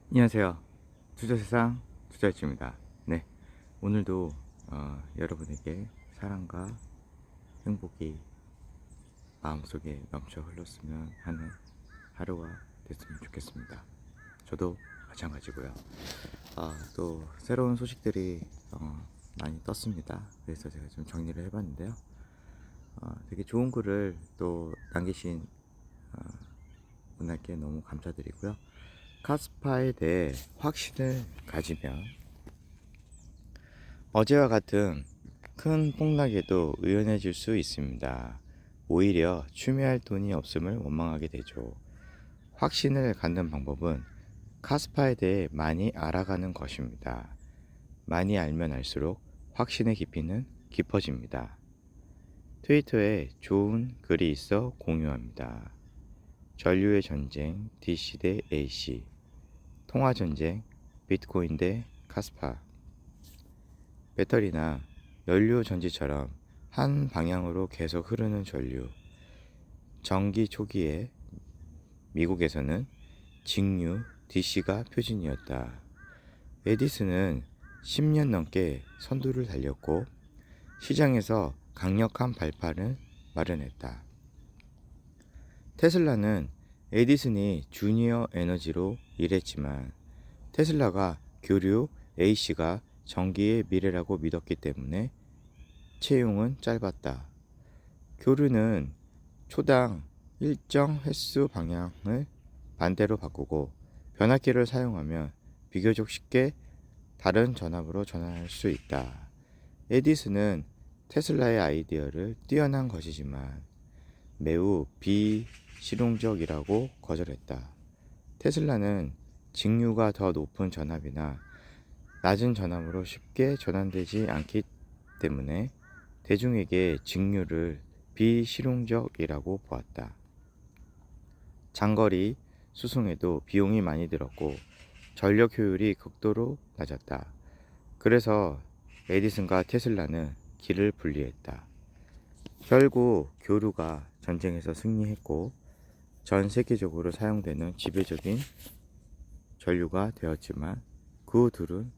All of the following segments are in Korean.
안녕하세요. 투자세상 투자일주입니다. 네, 오늘도 여러분에게 사랑과 행복이 마음속에 넘쳐 흘렀으면 하는 하루가 됐으면 좋겠습니다. 저도 마찬가지고요. 또 새로운 소식들이 많이 떴습니다. 그래서 제가 좀 정리를 해봤는데요. 되게 좋은 글을 또 남기신 분들께 너무 감사드리고요. 카스파에 대해 확신을 가지면 어제와 같은 큰 폭락에도 의연해질 수 있습니다. 오히려 추미할 돈이 없음을 원망하게 되죠. 확신을 갖는 방법은 카스파에 대해 많이 알아가는 것입니다. 많이 알면 알수록 확신의 깊이는 깊어집니다. 트위터에 좋은 글이 있어 공유합니다. 전류의 전쟁 DC 대 AC, 통화전쟁 비트코인 대 카스파. 배터리나 연료 전지처럼 한 방향으로 계속 흐르는 전류. 전기 초기에 미국에서는 직류 DC가 표준이었다. 에디슨은 10년 넘게 선두를 달렸고 시장에서 강력한 발판을 마련했다. 테슬라는 에디슨이 주니어 에너지로 일했지만 테슬라가 교류 A씨가 전기의 미래라고 믿었기 때문에 채용은 짧았다. 교류는 초당 일정 횟수 방향을 반대로 바꾸고 변압기를 사용하면 비교적 쉽게 다른 전압으로 전환할 수 있다. 에디슨은 테슬라의 아이디어를 뛰어난 것이지만 매우 비실용적이라고 거절했다. 테슬라는 직류가 더 높은 전압이나 낮은 전압으로 쉽게 전환되지 않기 때문에 대중에게 직류를 비실용적이라고 보았다. 장거리 수송에도 비용이 많이 들었고 전력 효율이 극도로 낮았다. 그래서 에디슨과 테슬라는 길을 분리했다. 결국 교류가 전쟁에서 승리했고 전 세계적으로 사용되는 지배적인 전류가 되었지만 그 둘은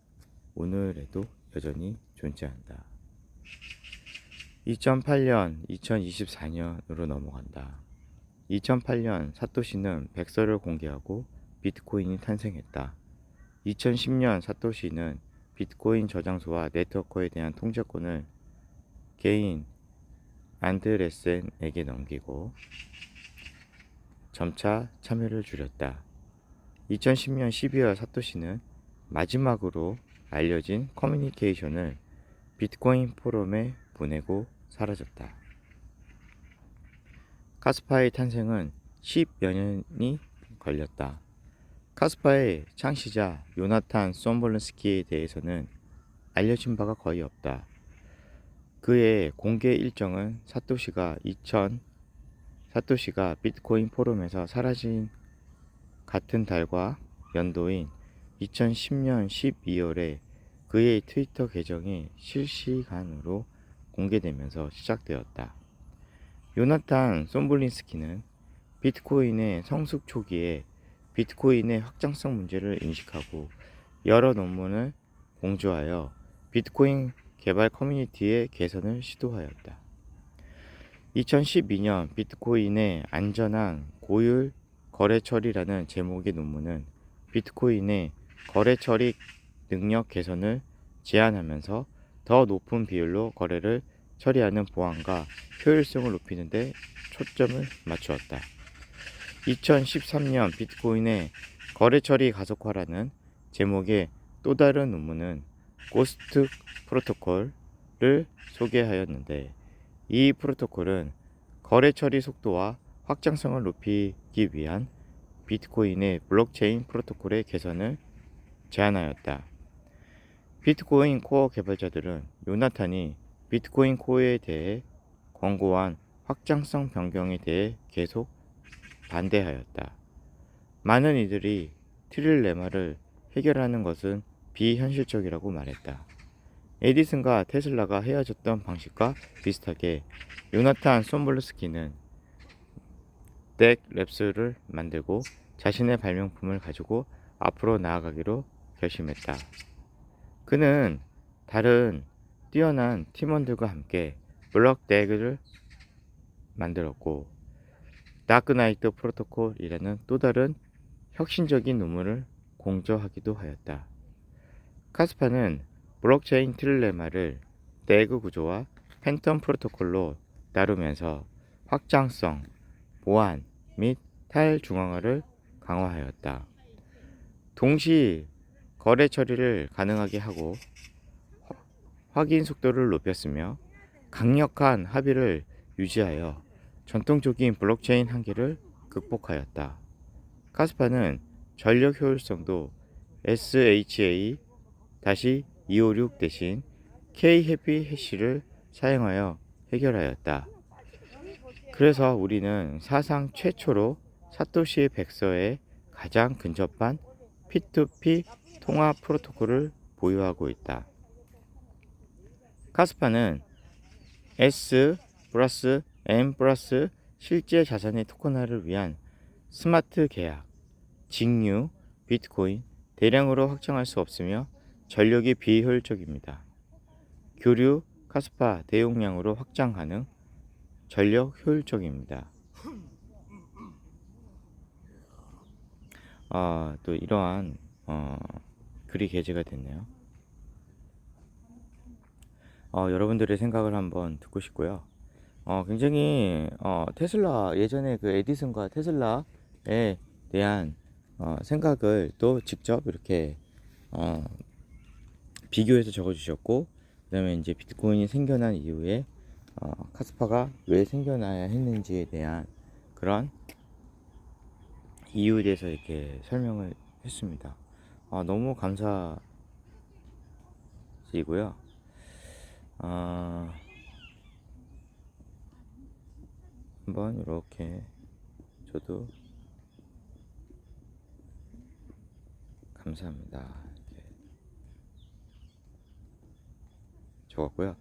오늘에도 여전히 존재한다. 2008년, 2024년으로 넘어간다. 2008년 사토시는 백서를 공개하고 비트코인이 탄생했다. 2010년 사토시는 비트코인 저장소와 네트워크에 대한 통제권을 개인 안드레센에게 넘기고 점차 참여를 줄였다. 2010년 12월 사토시는 마지막으로 알려진 커뮤니케이션을 비트코인 포럼에 보내고 사라졌다. 카스파의 탄생은 10여 년이 걸렸다. 카스파의 창시자 요나탄 솜볼런스키에 대해서는 알려진 바가 거의 없다. 그의 공개 일정은 사토시가 비트코인 포럼에서 사라진 같은 달과 연도인 2010년 12월에 그의 트위터 계정이 실시간으로 공개되면서 시작되었다. 요나탄 솜볼린스키는 비트코인의 성숙 초기에 비트코인의 확장성 문제를 인식하고 여러 논문을 공조하여 비트코인 개발 커뮤니티의 개선을 시도하였다. 2012년 비트코인의 안전한 고율 거래 처리라는 제목의 논문은 비트코인의 거래 처리 능력 개선을 제안하면서 더 높은 비율로 거래를 처리하는 보안과 효율성을 높이는 데 초점을 맞추었다. 2013년 비트코인의 거래 처리 가속화라는 제목의 또 다른 논문은 고스트 프로토콜을 소개하였는데 이 프로토콜은 거래 처리 속도와 확장성을 높이기 위한 비트코인의 블록체인 프로토콜의 개선을 제안하였다. 비트코인 코어 개발자들은 요나탄이 비트코인 코어에 대해 권고한 확장성 변경에 대해 계속 반대하였다. 많은 이들이 트릴레마를 해결하는 것은 비현실적이라고 말했다. 에디슨과 테슬라가 헤어졌던 방식과 비슷하게 요나탄 솜볼스키는 덱 랩스를 만들고 자신의 발명품을 가지고 앞으로 나아가기로 결심했다. 그는 다른 뛰어난 팀원들과 함께 블럭 덱을 만들었고 다크나이트 프로토콜이라는 또 다른 혁신적인 논문을 공저하기도 하였다. 카스파는 블록체인 트릴레마를 덱 구조와 팬텀 프로토콜로 다루면서 확장성, 보안 및 탈중앙화를 강화하였다. 동시 거래 처리를 가능하게 하고 확인 속도를 높였으며 강력한 합의를 유지하여 전통적인 블록체인 한계를 극복하였다. 카스파는 전력 효율성도 SHA-256 대신 K-해피 해시를 사용하여 해결하였다. 그래서 우리는 사상 최초로 사토시 백서에 가장 근접한 P2P 통화 프로토콜을 보유하고 있다. 카스파는 S 플러스 M 플러스 실제 자산의 토큰화를 위한 스마트 계약, 직류, 비트코인 대량으로 확장할 수 없으며 전력이 비효율적입니다. 교류, 카스파 대용량으로 확장 가능, 전력 효율적입니다. 또 이러한 글이 게재가 됐네요. 여러분들의 생각을 한번 듣고 싶고요. 굉장히 테슬라 예전에 그 에디슨과 테슬라에 대한 생각을 또 직접 이렇게 비교해서 적어주셨고, 그다음에 이제 비트코인이 생겨난 이후에 카스파가 왜 생겨나야 했는지에 대한 그런 이유에 대해서 이렇게 설명을 했습니다. 너무 감사드리고요. 한번 이렇게 저도 감사합니다 이렇게 적었고요.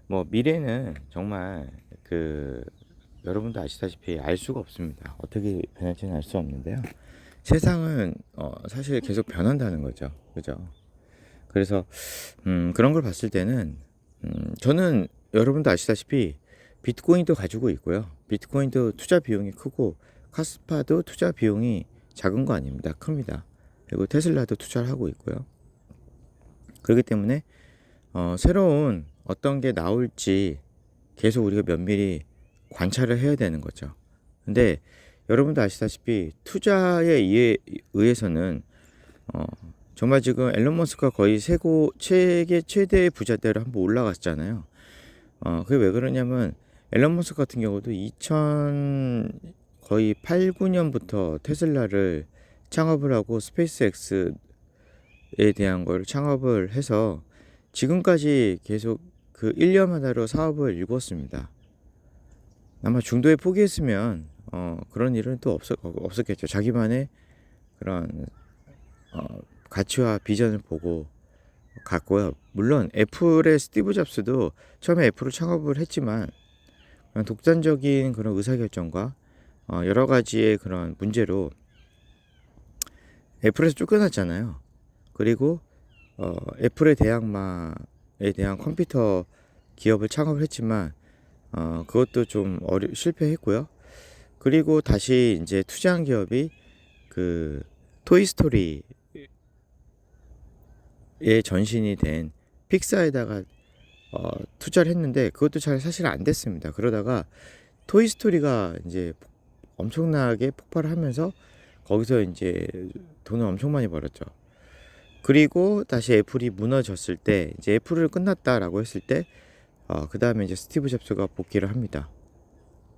뭐 미래는 정말 여러분도 아시다시피 알 수가 없습니다. 어떻게 변할지는 알 수 없는데요. 세상은 사실 계속 변한다는 거죠. 그죠? 그래서 그런 걸 봤을 때는 저는 여러분도 아시다시피 비트코인도 가지고 있고요. 비트코인도 투자 비용이 크고 카스파도 투자 비용이 작은 거 아닙니다. 큽니다. 그리고 테슬라도 투자를 하고 있고요. 그렇기 때문에 새로운 어떤 게 나올지 계속 우리가 면밀히 관찰을 해야 되는 거죠. 근데 여러분도 아시다시피 투자에 의해서는 정말 지금 앨런 머스크가 거의 세계 최대의 부자대로 한번 올라갔잖아요. 그게 왜 그러냐면 앨런 머스크 같은 경우도 거의 8, 9년부터 테슬라를 창업을 하고 스페이스X에 대한 걸 창업을 해서 지금까지 계속 그 1년 하나로 사업을 일궜습니다. 아마 중도에 포기했으면 그런 일은 또 없었겠죠. 자기만의 그런 가치와 비전을 보고 갔고요. 물론 애플의 스티브 잡스도 처음에 애플을 창업을 했지만 독단적인 그런 의사결정과 여러 가지의 그런 문제로 애플에서 쫓겨났잖아요. 그리고 애플의 대항마에 대한 컴퓨터 기업을 창업을 했지만 그것도 좀 실패했고요. 그리고 다시 이제 투자한 기업이 그 토이스토리의 전신이 된 픽사에다가 투자를 했는데 그것도 잘 사실 안 됐습니다. 그러다가 토이스토리가 이제 엄청나게 폭발을 하면서 거기서 이제 돈을 엄청 많이 벌었죠. 그리고 다시 애플이 무너졌을 때 이제 애플을 끝났다라고 했을 때 그 다음에 이제 스티브 잡스가 복귀를 합니다.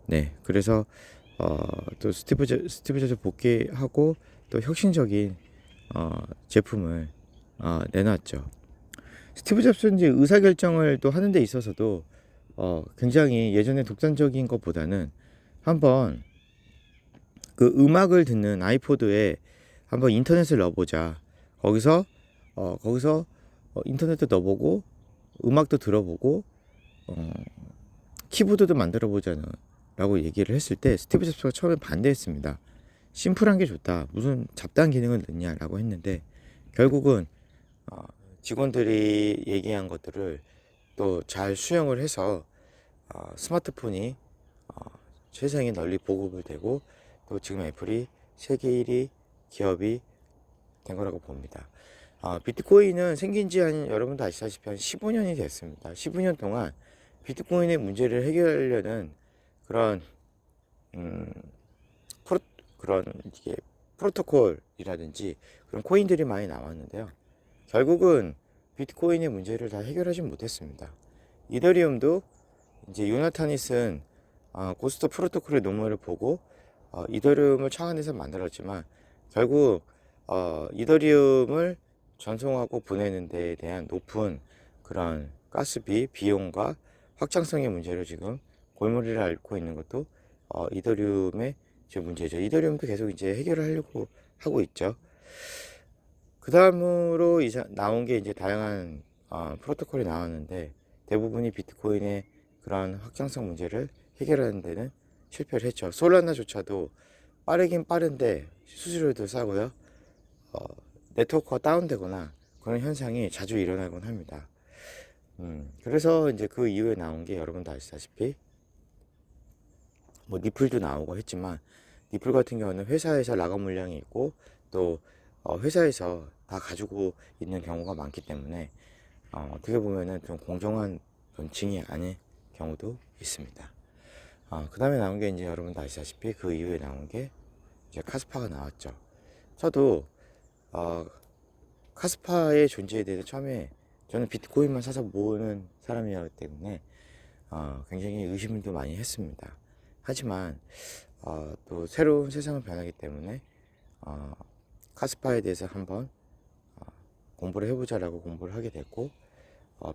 네, 그래서 또 스티브 잡스 복귀하고 또 혁신적인 제품을 내놨죠. 스티브 잡스는 이제 의사결정을 또 하는 데 있어서도 굉장히 예전에 독단적인 것보다는 한번 그 음악을 듣는 아이포드에 한번 인터넷을 넣어보자. 거기서 인터넷도 넣어보고 음악도 들어보고 키보드도 만들어보자는 라고 얘기를 했을 때 스티브 잡스가 처음에 반대했습니다. 심플한 게 좋다, 무슨 잡다한 기능을 넣냐라고 했는데, 결국은 직원들이 얘기한 것들을 또 잘 수용을 해서 스마트폰이 세상에 널리 보급을 되고, 또 지금 애플이 세계 1위 기업이 된 거라고 봅니다. 비트코인은 생긴 지 여러분도 아시다시피 한 15년이 됐습니다. 15년 동안 비트코인의 문제를 해결하려는 그런 음, 프로, 그런 이게 프로토콜이라든지 그런 코인들이 많이 나왔는데요. 결국은 비트코인의 문제를 다 해결하지 못했습니다. 이더리움도 이제 요나탄이 쓴 고스트 프로토콜의 논문을 보고 이더리움을 창안해서 만들었지만, 결국 이더리움을 전송하고 보내는 데에 대한 높은 그런 가스비 비용과 확장성의 문제를 지금 골머리를 앓고 있는 것도 이더리움의 제 문제죠. 이더리움도 계속 이제 해결을 하려고 하고 있죠. 그 다음으로 나온 게 이제 다양한 프로토콜이 나왔는데, 대부분이 비트코인의 그런 확장성 문제를 해결하는 데는 실패를 했죠. 솔라나조차도 빠르긴 빠른데 수수료도 싸고요. 네트워크가 다운되거나 그런 현상이 자주 일어나곤 합니다. 그래서 이제 그 이후에 나온 게 여러분도 아시다시피 뭐 니플도 나오고 했지만, 니플 같은 경우는 회사에서 라거 물량이 있고, 또 회사에서 다 가지고 있는 경우가 많기 때문에 어떻게 보면은 좀 공정한 론칭이 아닌 경우도 있습니다. 그 다음에 나온 게 이제 여러분도 아시다시피 그 이후에 나온 게 이제 카스파가 나왔죠. 저도 카스파의 존재에 대해서 처음에, 저는 비트코인만 사서 모으는 사람이었기 때문에 굉장히 의심도 많이 했습니다. 하지만 또 새로운 세상은 변하기 때문에 카스파에 대해서 한번 공부를 해보자라고 공부를 하게 됐고,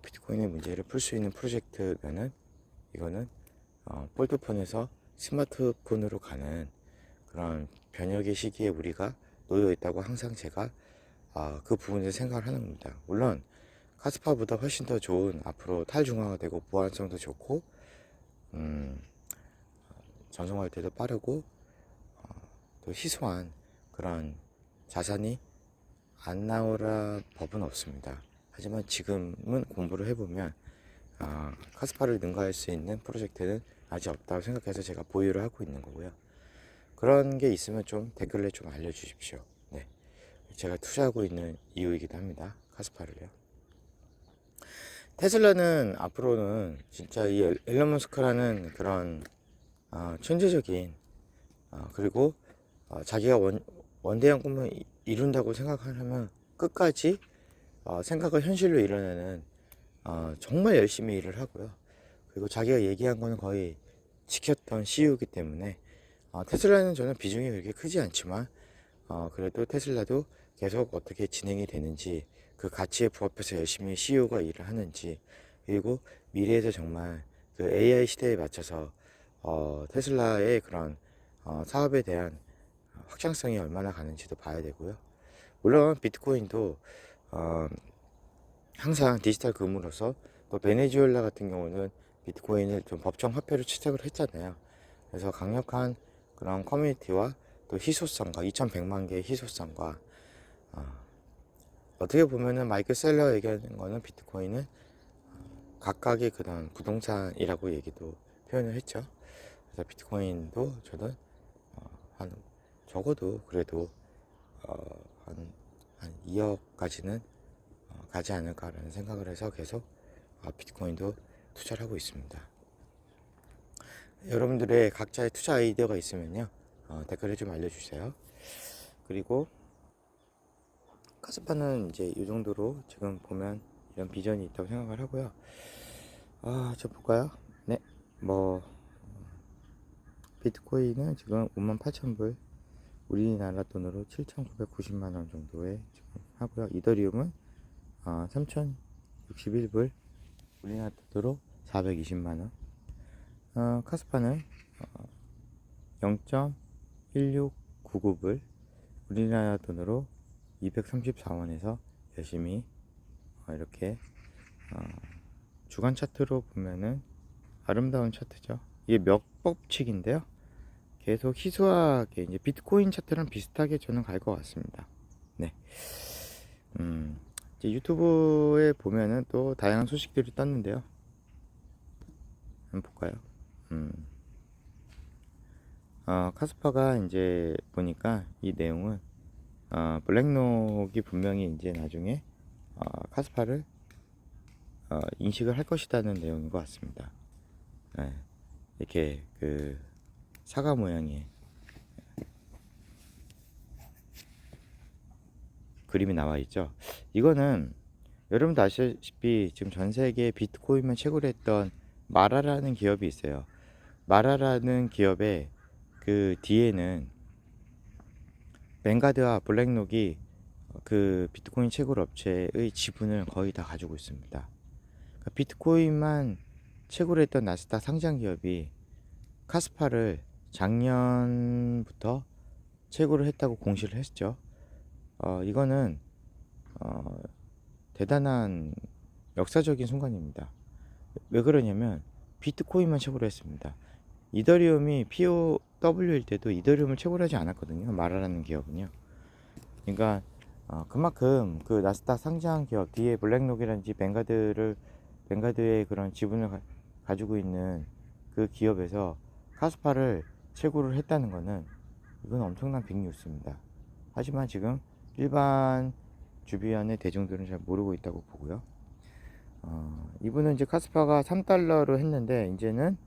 비트코인의 문제를 풀 수 있는 프로젝트면은 이거는 폴드폰에서 스마트폰으로 가는 그런 변혁의 시기에 우리가 놓여 있다고 항상 제가 그 부분에서 생각을 하는 겁니다. 물론 카스파보다 훨씬 더 좋은, 앞으로 탈중앙화 되고 보안성도 좋고 전송할 때도 빠르고 또 희소한 그런 자산이 안 나오라 법은 없습니다. 하지만 지금은 공부를 해보면 카스파를 능가할 수 있는 프로젝트는 아직 없다고 생각해서 제가 보유를 하고 있는 거고요. 그런 게 있으면 좀 댓글에 좀 알려주십시오. 네, 제가 투자하고 있는 이유이기도 합니다. 카스파를요. 테슬라는 앞으로는 진짜 이 앨런 머스크라는 그런 천재적인 그리고 자기가 원대한 꿈을 이룬다고 생각하면 끝까지 생각을 현실로 이뤄내는 정말 열심히 일을 하고요. 그리고 자기가 얘기한 거는 거의 지켰던 CEO이기 때문에 테슬라는 저는 비중이 그렇게 크지 않지만 그래도 테슬라도 계속 어떻게 진행이 되는지, 그 가치에 부합해서 열심히 CEO가 일을 하는지, 그리고 미래에서 정말 그 AI 시대에 맞춰서 테슬라의 그런 사업에 대한 확장성이 얼마나 가는지도 봐야 되고요. 물론 비트코인도 항상 디지털 금으로서, 또 베네수엘라 같은 경우는 비트코인을 좀 법정 화폐로 채택을 했잖아요. 그래서 강력한 그런 커뮤니티와 또 희소성과 2100만 개의 희소성과 어떻게 보면은 마이클 셀러 얘기하는 거는 비트코인은 각각의 그런 부동산이라고 얘기도 표현을 했죠. 그래서 비트코인도 저는 한 적어도 그래도 한 2억까지는 가지 않을까라는 생각을 해서 계속 비트코인도 투자를 하고 있습니다. 여러분들의 각자의 투자 아이디어가 있으면요, 댓글에 좀 알려주세요. 그리고 카스파는 이제 이 정도로 지금 보면 이런 비전이 있다고 생각을 하고요. 저 볼까요? 네, 뭐 비트코인은 지금 58,000불, 우리나라 돈으로 7,990만원 정도에 지금 하고요. 이더리움은 3,061불, 우리나라 돈으로 420만원. 카스파는 0.1699불, 우리나라 돈으로 234원에서 열심히 이렇게 주간 차트로 보면은 아름다운 차트죠. 이게 몇 법칙인데요. 계속 희소하게 이제 비트코인 차트랑 비슷하게 저는 갈 것 같습니다. 네. 이제 유튜브에 보면은 또 다양한 소식들이 떴는데요. 한번 볼까요? 카스파가 이제 보니까 이 내용은 블랙록이 분명히 이제 나중에 카스파를 인식을 할 것이라는 내용인 것 같습니다. 네. 이렇게 그 사과 모양의 그림이 나와 있죠. 이거는 여러분도 아시다시피 지금 전 세계 비트코인만 채굴 했던 마라라는 기업이 있어요. 마라라는 기업의 그 뒤에는 뱅가드와 블랙록이 그 비트코인 채굴 업체의 지분을 거의 다 가지고 있습니다. 그러니까 비트코인만 채굴했던 나스닥 상장 기업이 카스파를 작년부터 채굴을 했다고 공시를 했죠. 이거는 대단한 역사적인 순간입니다. 왜 그러냐면 비트코인만 채굴을 했습니다. 이더리움이 POW일 때도 이더리움을 채굴하지 않았거든요. 마라라는 기업은요. 그러니까 그만큼 그 나스닥 상장 기업 뒤에 블랙록이라든지 뱅가드의 그런 지분을 가지고 있는 그 기업에서 카스파를 채굴을 했다는 것은 이건 엄청난 빅뉴스입니다. 하지만 지금 일반 주변의 대중들은 잘 모르고 있다고 보고요. 이분은 이제 카스파가 3달러로 했는데 이제는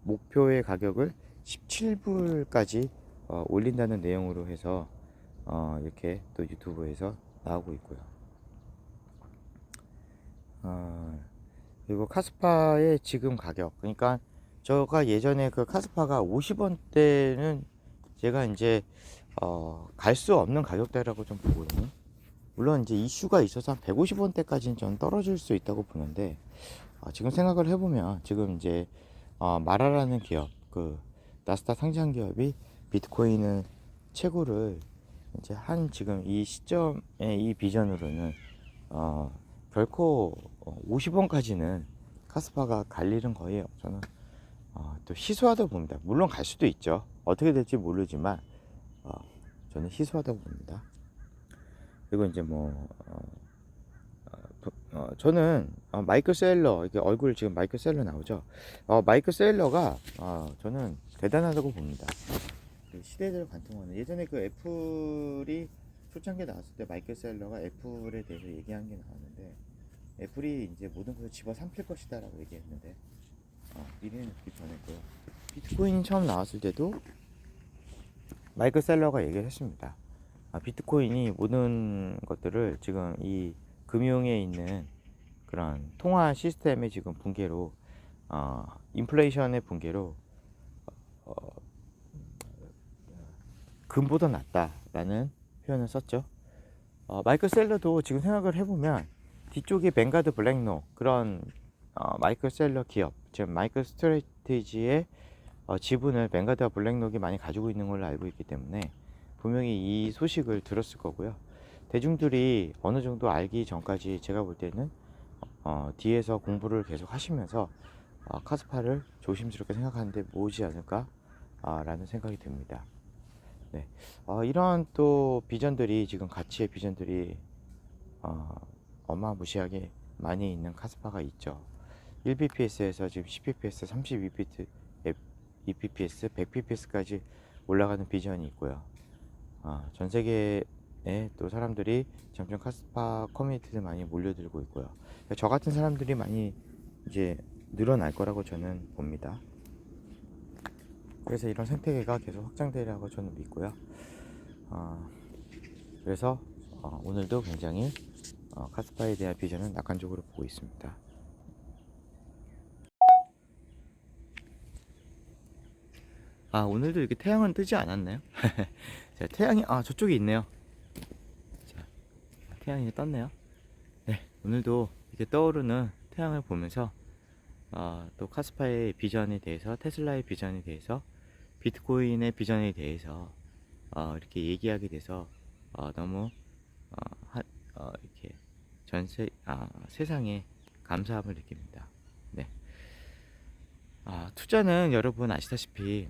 목표의 가격을 17불까지 올린다는 내용으로 해서 이렇게 또 유튜브에서 나오고 있고요. 그리고 카스파의 지금 가격, 그러니까 제가 예전에 그 카스파가 50원대는 제가 이제 갈 수 없는 가격대라고 좀 보거든요. 물론 이제 이슈가 있어서 한 150원대까지는 좀 떨어질 수 있다고 보는데 지금 생각을 해보면 지금 이제 마라라는 기업, 그 나스닥 상장 기업이 비트코인을 채굴을 이제 한 지금 이 시점의 이 비전으로는 결코 50원까지는 카스파가 갈 일은 거의 저는 또 희소하다고 봅니다. 물론 갈 수도 있죠. 어떻게 될지 모르지만 저는 희소하다고 봅니다. 그리고 이제 뭐 저는 마이클 세일러, 이게 얼굴 지금 마이클 세일러 나오죠. 마이클 세일러가 저는 대단하다고 봅니다. 그 시대를 관통하는, 예전에 그 애플이 초창기에 나왔을 때 마이클 세일러가 애플에 대해서 얘기한 게 나왔는데, 애플이 이제 모든 것을 집어삼킬 것이다 라고 얘기했는데 미래는 그렇게 변했고요. 비트코인이 처음 나왔을 때도 마이클 셀러가 얘기를 했습니다. 비트코인이 모든 것들을 지금 이 금융에 있는 그런 통화 시스템의 지금 붕괴로, 인플레이션의 붕괴로 금보다 낫다라는 표현을 썼죠. 마이클 셀러도 지금 생각을 해보면 뒤쪽에 뱅가드 블랙록 그런 마이클 셀러 기업, 즉 마이클 스트레티지의 지분을 뱅가드와 블랙록이 많이 가지고 있는 걸로 알고 있기 때문에 분명히 이 소식을 들었을 거고요. 대중들이 어느 정도 알기 전까지 제가 볼 때는 뒤에서 공부를 계속 하시면서 카스파를 조심스럽게 생각하는데 모으지 않을까 라는 생각이 듭니다. 네. 이런 또 비전들이, 지금 가치의 비전들이 어마무시하게 많이 있는 카스파가 있죠. 1bps에서 지금 10bps, 32bps, 100bps까지 올라가는 비전이 있고요. 전 세계에 또 사람들이 점점 카스파 커뮤니티를 많이 몰려들고 있고요. 저 같은 사람들이 많이 이제 늘어날 거라고 저는 봅니다. 그래서 이런 생태계가 계속 확장되리라고 저는 믿고요. 그래서 오늘도 굉장히 카스파에 대한 비전은 낙관적으로 보고 있습니다. 오늘도 이렇게 태양은 뜨지 않았나요? 자, 태양이 저쪽에 있네요. 자, 태양이 떴네요. 네, 오늘도 이렇게 떠오르는 태양을 보면서 또 카스파의 비전에 대해서, 테슬라의 비전에 대해서, 비트코인의 비전에 대해서 이렇게 얘기하게 돼서 너무 이렇게 세상에 감사함을 느낍니다. 네. 투자는 여러분 아시다시피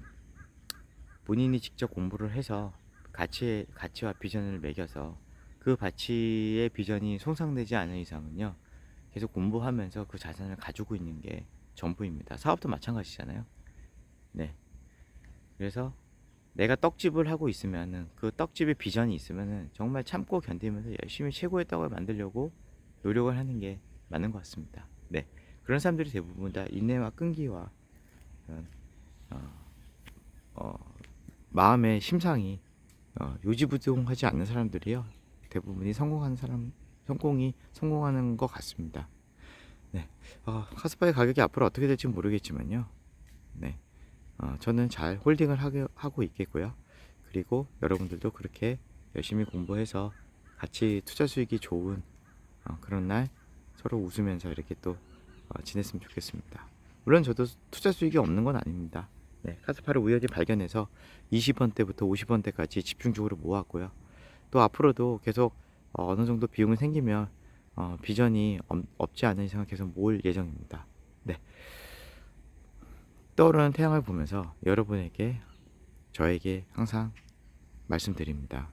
본인이 직접 공부를 해서 가치와 비전을 매겨서 그 가치의 비전이 손상되지 않은 이상은요, 계속 공부하면서 그 자산을 가지고 있는 게 전부입니다. 사업도 마찬가지잖아요. 네. 그래서 내가 떡집을 하고 있으면은 그 떡집의 비전이 있으면은 정말 참고 견디면서 열심히 최고의 떡을 만들려고 노력을 하는 게 맞는 것 같습니다. 네. 그런 사람들이 대부분 다 인내와 끈기와 그런 어, 어, 마음의 심상이 요지부동하지 않는 사람들이요. 대부분이 성공하는 것 같습니다. 네. 카스파의 가격이 앞으로 어떻게 될지 모르겠지만요. 네. 저는 잘 홀딩을 하고 있겠고요. 그리고 여러분들도 그렇게 열심히 공부해서 같이 투자 수익이 좋은 그런 날 서로 웃으면서 이렇게 또 지냈으면 좋겠습니다. 물론 저도 투자 수익이 없는 건 아닙니다. 네, 카스파를 우연히 발견해서 20원대부터 50원대까지 집중적으로 모았고요. 또 앞으로도 계속 어느 정도 비용이 생기면 비전이 없지 않은 이상 계속 모을 예정입니다. 네, 떠오르는 태양을 보면서 여러분에게 저에게 항상 말씀드립니다.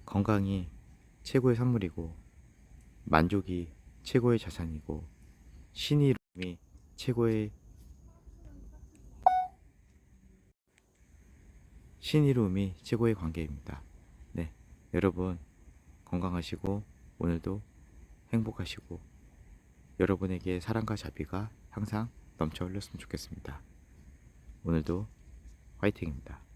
건강이 최고의 선물이고 만족이 최고의 자산이고 신의로움이 최고의 관계입니다. 네, 여러분 건강하시고 오늘도 행복하시고 여러분에게 사랑과 자비가 항상 넘쳐 흘렀으면 좋겠습니다. 오늘도 화이팅입니다.